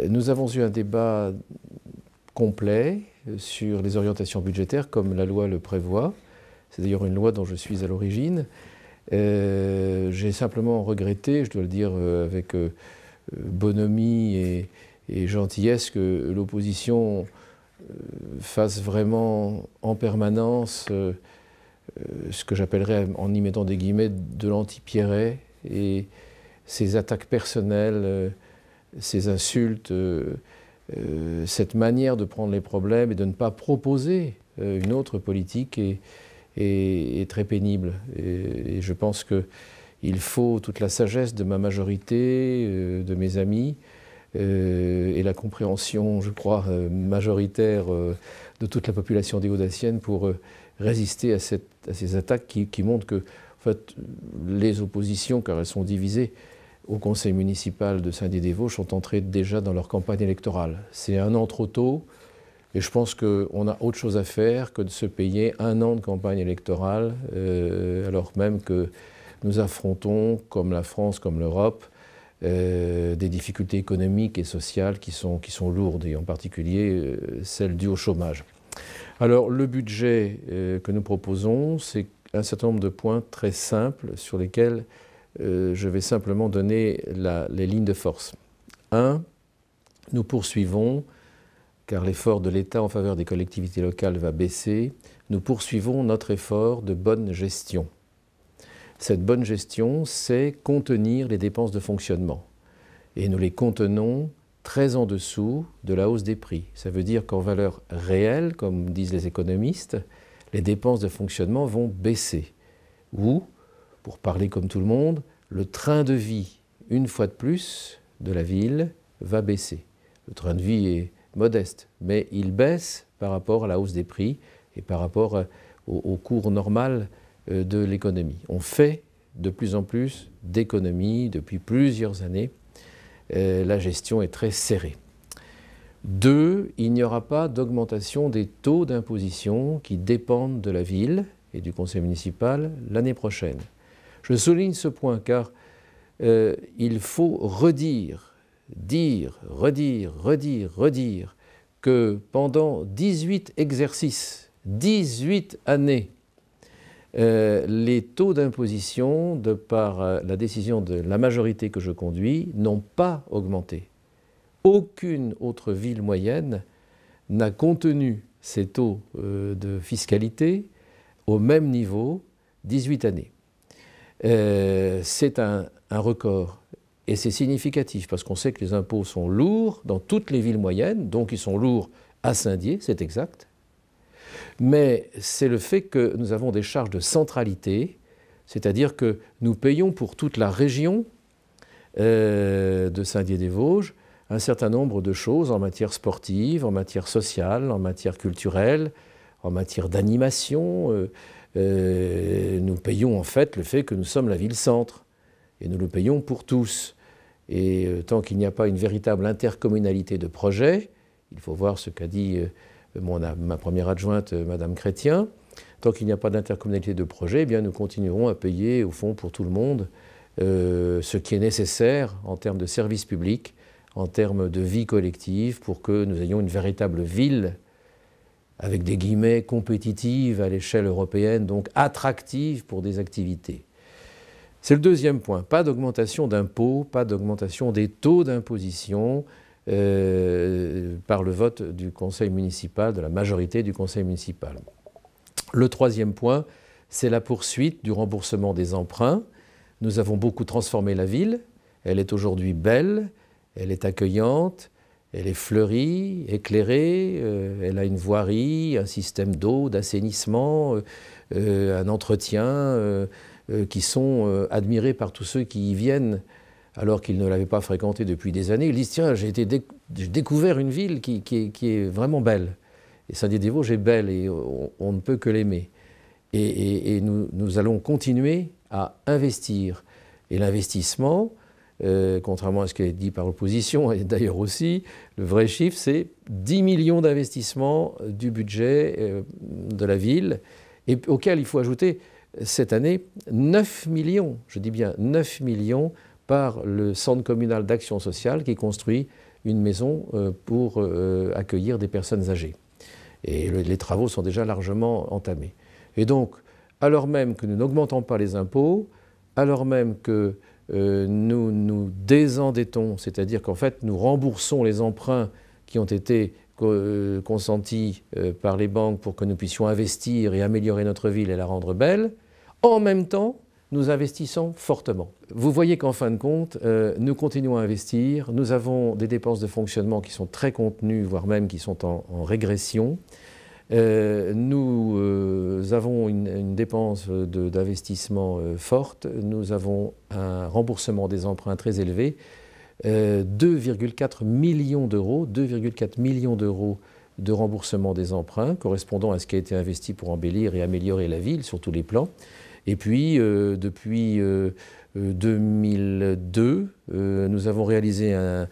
Nous avons eu un débat complet sur les orientations budgétaires comme la loi le prévoit. C'est d'ailleurs une loi dont je suis à l'origine. J'ai simplement regretté, je dois le dire avec bonhomie et gentillesse, que l'opposition fasse vraiment en permanence ce que j'appellerais, en y mettant des guillemets, de l'anti-Pierret, et ces attaques personnelles, ces insultes, cette manière de prendre les problèmes et de ne pas proposer une autre politique est très pénible. Et je pense qu'il faut toute la sagesse de ma majorité, de mes amis, et la compréhension, je crois, majoritaire de toute la population déodacienne pour résister à ces attaques qui montrent que, en fait, les oppositions, car elles sont divisées, au conseil municipal de Saint-Dié-des-Vosges sont entrées déjà dans leur campagne électorale. C'est un an trop tôt, et je pense qu'on a autre chose à faire que de se payer un an de campagne électorale, alors même que nous affrontons, comme la France, comme l'Europe, des difficultés économiques et sociales qui sont lourdes, et en particulier celles dues au chômage. Alors le budget que nous proposons, c'est un certain nombre de points très simples sur lesquels je vais simplement donner les lignes de force. 1. Nous poursuivons, car l'effort de l'État en faveur des collectivités locales va baisser, nous poursuivons notre effort de bonne gestion. Cette bonne gestion, c'est contenir les dépenses de fonctionnement. Et nous les contenons très en dessous de la hausse des prix. Ça veut dire qu'en valeur réelle, comme disent les économistes, les dépenses de fonctionnement vont baisser. Ou, pour parler comme tout le monde, le train de vie, une fois de plus, de la ville va baisser. Le train de vie est modeste, mais il baisse par rapport à la hausse des prix et par rapport au cours normal de l'économie. On fait de plus en plus d'économies depuis plusieurs années. La gestion est très serrée. 2, il n'y aura pas d'augmentation des taux d'imposition qui dépendent de la ville et du conseil municipal l'année prochaine. Je souligne ce point car il faut redire que pendant 18 exercices, 18 années, les taux d'imposition, de par la décision de la majorité que je conduis, n'ont pas augmenté. Aucune autre ville moyenne n'a contenu ces taux de fiscalité au même niveau 18 années. C'est un record et c'est significatif parce qu'on sait que les impôts sont lourds dans toutes les villes moyennes, donc ils sont lourds à Saint-Dié, c'est exact. Mais c'est le fait que nous avons des charges de centralité, c'est-à-dire que nous payons pour toute la région de Saint-Dié-des-Vosges un certain nombre de choses en matière sportive, en matière sociale, en matière culturelle, en matière d'animation. Nous payons en fait le fait que nous sommes la ville-centre et nous le payons pour tous. Et tant qu'il n'y a pas une véritable intercommunalité de projets, il faut voir ce qu'a dit ma première adjointe, Madame Chrétien, tant qu'il n'y a pas d'intercommunalité de projets, eh bien nous continuerons à payer au fond pour tout le monde ce qui est nécessaire en termes de services publics, en termes de vie collective, pour que nous ayons une véritable ville avec des guillemets compétitive à l'échelle européenne, donc attractive pour des activités. C'est le deuxième point, pas d'augmentation d'impôts, pas d'augmentation des taux d'imposition par le vote du conseil municipal, de la majorité du conseil municipal. Le troisième point, c'est la poursuite du remboursement des emprunts. Nous avons beaucoup transformé la ville, elle est aujourd'hui belle, elle est accueillante, elle est fleurie, éclairée, elle a une voirie, un système d'eau, d'assainissement, un entretien qui sont admirés par tous ceux qui y viennent alors qu'ils ne l'avaient pas fréquentée depuis des années. Ils disent « Tiens, j'ai découvert une ville qui est vraiment belle. » Et Saint-Dié-des-Vosges est belle et on ne peut que l'aimer. Et nous allons continuer à investir. Et l'investissement, contrairement à ce qui est dit par l'opposition, et d'ailleurs aussi, le vrai chiffre, c'est 10 millions d'investissements du budget de la ville, et auquel il faut ajouter cette année 9 millions, je dis bien 9 millions, par le Centre communal d'action sociale qui construit une maison pour accueillir des personnes âgées. Et les travaux sont déjà largement entamés. Et donc, alors même que nous n'augmentons pas les impôts, alors même que nous nous désendettons, c'est-à-dire qu'en fait nous remboursons les emprunts qui ont été consentis par les banques pour que nous puissions investir et améliorer notre ville et la rendre belle, en même temps, nous investissons fortement. Vous voyez qu'en fin de compte, nous continuons à investir, nous avons des dépenses de fonctionnement qui sont très contenues, voire même qui sont en régression. Nous avons une dépense d'investissement forte, nous avons un remboursement des emprunts très élevé, 2,4 millions d'euros, 2,4 millions d'euros de remboursement des emprunts, correspondant à ce qui a été investi pour embellir et améliorer la ville sur tous les plans. Et puis, depuis 2002, nous avons réalisé un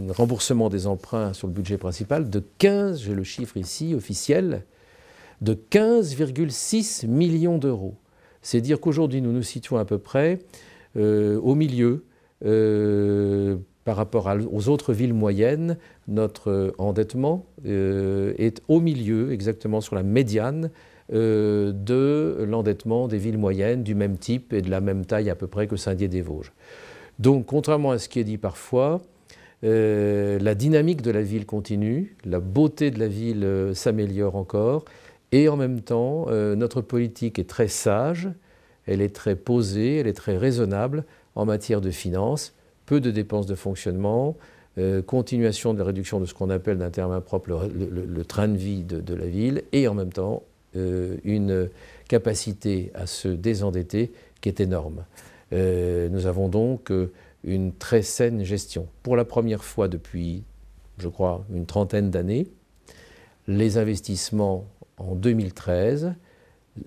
remboursement des emprunts sur le budget principal de 15, j'ai le chiffre ici officiel, de 15,6 millions d'euros. C'est dire qu'aujourd'hui, nous nous situons à peu près au milieu par rapport aux autres villes moyennes. Notre endettement est au milieu, exactement sur la médiane, de l'endettement des villes moyennes du même type et de la même taille à peu près que Saint-Dié-des-Vosges. Donc, contrairement à ce qui est dit parfois, la dynamique de la ville continue, la beauté de la ville s'améliore encore, et en même temps, notre politique est très sage, elle est très posée, elle est très raisonnable en matière de finances, peu de dépenses de fonctionnement, continuation de la réduction de ce qu'on appelle d'un terme impropre le train de vie de la ville, et en même temps, une capacité à se désendetter qui est énorme. Nous avons donc une très saine gestion. Pour la première fois depuis, je crois, une trentaine d'années, les investissements en 2013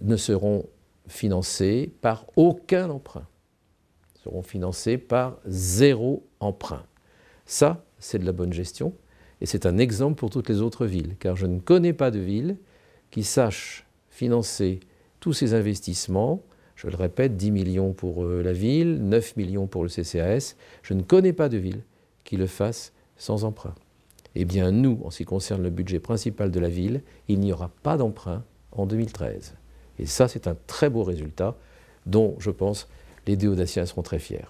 ne seront financés par aucun emprunt. Ils seront financés par 0 emprunt. Ça, c'est de la bonne gestion et c'est un exemple pour toutes les autres villes, car je ne connais pas de ville qui sache financer tous ces investissements, je le répète, 10 millions pour la ville, 9 millions pour le CCAS, je ne connais pas de ville qui le fasse sans emprunt. Eh bien nous, en ce qui concerne le budget principal de la ville, il n'y aura pas d'emprunt en 2013. Et ça, c'est un très beau résultat dont, je pense, les Déodaciens seront très fiers.